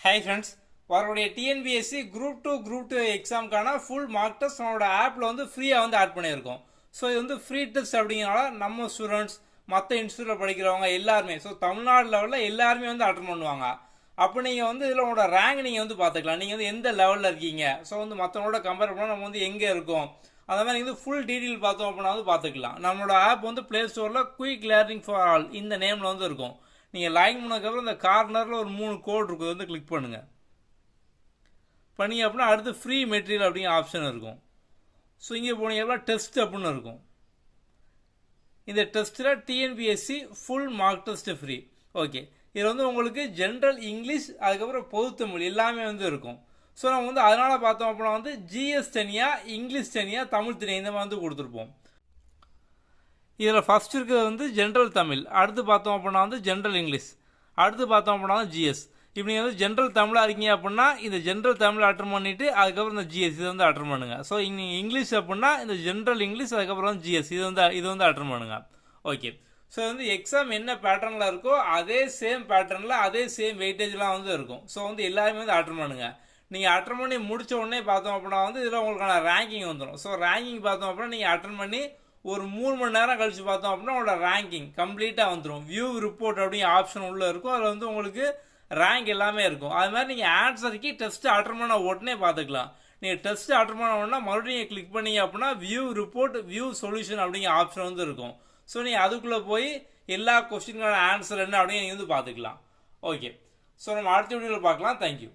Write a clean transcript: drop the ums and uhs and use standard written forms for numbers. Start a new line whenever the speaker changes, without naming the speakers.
Hi friends, வரக்கூடிய TNPSC group two எக்ஸாமுக்கான full mark test நம்மளோட ஆப்பில் வந்து ஃப்ரீயாக வந்து ஆட் பண்ணியிருக்கோம். ஸோ இது வந்து ஃப்ரீ டெஸ்ட் அப்படிங்கிறனால நம்ம ஸ்டூடெண்ட்ஸ் மற்ற இன்ஸ்டியூட்டில் படிக்கிறவங்க எல்லாருமே, ஸோ தமிழ்நாடு லெவலில் எல்லாருமே வந்து அட்டன் பண்ணுவாங்க. அப்போ நீங்கள் வந்து இதில் உங்களோட ரேங்க் நீங்கள் வந்து பார்த்துக்கலாம். நீங்கள் வந்து எந்த லெவலில் இருக்கீங்க, ஸோ வந்து மற்றவங்களோட கம்பேர் பண்ணால் நம்ம வந்து எங்கே இருக்கோம், அந்த மாதிரி வந்து ஃபுல் டீட்டெயில் பார்த்தோம் அப்படின்னா வந்து பார்த்துக்கலாம். நம்மளோட ஆப் வந்து ப்ளே ஸ்டோரில் குயிக் லேர்னிங் ஃபார் ஆல் இந்த நேமில் வந்து இருக்கும். நீங்கள் லாகின் பண்ணதுக்கப்புறம் இந்த கார்னரில் ஒரு 3 கோட் இருக்குது, வந்து கிளிக் பண்ணுங்கள். பண்ணி அப்படின்னா அடுத்து ஃப்ரீ மெட்டீரியல் அப்படிங்கிற ஆப்ஷன் இருக்கும். ஸோ இங்கே போனீங்க அப்படின்னா டெஸ்ட் அப்படின்னு இருக்கும். இந்த டெஸ்ட்டில் TNPSC full mark test free. Okay, இதில் வந்து உங்களுக்கு ஜென்ரல் இங்கிலீஷ், அதுக்கப்புறம் பொது தமிழ் எல்லாமே வந்து இருக்கும். ஸோ நம்ம வந்து அதனால் பார்த்தோம் அப்படின்னா வந்து ஜிஎஸ் தனியாக, இங்கிலீஷ் தனியாக, தமிழ் தனியாக இந்த மாதிரி வந்து கொடுத்துருப்போம். இதில் ஃபஸ்ட் இருக்கிறது வந்து ஜென்ரல் தமிழ், அடுத்து பார்த்தோம் அப்படின்னா வந்து ஜென்ரல் இங்கிலீஷ், அடுத்து பார்த்தோம் அப்படின்னா வந்து ஜிஎஸ். இப்போ நீங்கள் வந்து ஜென்ரல் தமிழாக இருக்கீங்க அப்படின்னா இந்த ஜென்ரல் தமிழ் அட்டன் பண்ணிவிட்டு அதுக்கப்புறம் இந்த ஜிஎஸ் இதை வந்து அட்டன் பண்ணுங்கள். ஸோ நீங்கள் இங்கிலீஷ் அப்படின்னா இந்த ஜென்ரல் இங்கிலீஷ், அதுக்கப்புறம் வந்து ஜிஎஸ் இது வந்து அட்டன் பண்ணுங்கள். ஓகே, ஸோ வந்து எக்ஸாம் என்ன பேட்டர்னில் இருக்கோ அதே சேம் பேட்டர்னில் அதே சேம் வெயிட்டேஜ்லாம் வந்து இருக்கும். ஸோ வந்து எல்லாருமே வந்து அட்டன் பண்ணுங்கள். நீங்கள் அட்டன் பண்ணி முடித்த உடனே பார்த்தோம் அப்படின்னா வந்து இதில் உங்களுக்கான ரேங்கிங் வந்துடும். ஸோ ரேங்கிங் பார்த்தோம் அப்படின்னா நீங்கள் அட்டன் பண்ணி ஒரு 3 மணி நேரம் கழிச்சு பார்த்தோம் அப்படின்னா உங்களோட ரேங்கிங் கம்ப்ளீட்டாக வந்துடும். வியூ ரிப்போர்ட் அப்படிங்கிற ஆப்ஷன் உள்ளே இருக்கும். அதில் வந்து உங்களுக்கு ரேங்க் எல்லாமே இருக்கும். அது மாதிரி நீங்கள் ஆன்சருக்கு டெஸ்ட் அட்டன் பண்ண உடனே பார்த்துக்கலாம். நீங்கள் டெஸ்ட் அட்டன் பண்ண உடனே மறுபடியும் நீங்கள் கிளிக் பண்ணீங்க அப்படின்னா வியூ ரிப்போர்ட், வியூ சொல்யூஷன் அப்படிங்கிற ஆப்ஷன் வந்து இருக்கும். ஸோ நீங்கள் அதுக்குள்ளே போய் எல்லா கொஸ்டினுக்கான ஆன்சர் என்ன அப்படின்னு நீங்கள் வந்து பார்த்துக்கலாம். ஓகே, ஸோ நம்ம அடுத்த வீடியோவில் பார்க்கலாம். தேங்க்யூ.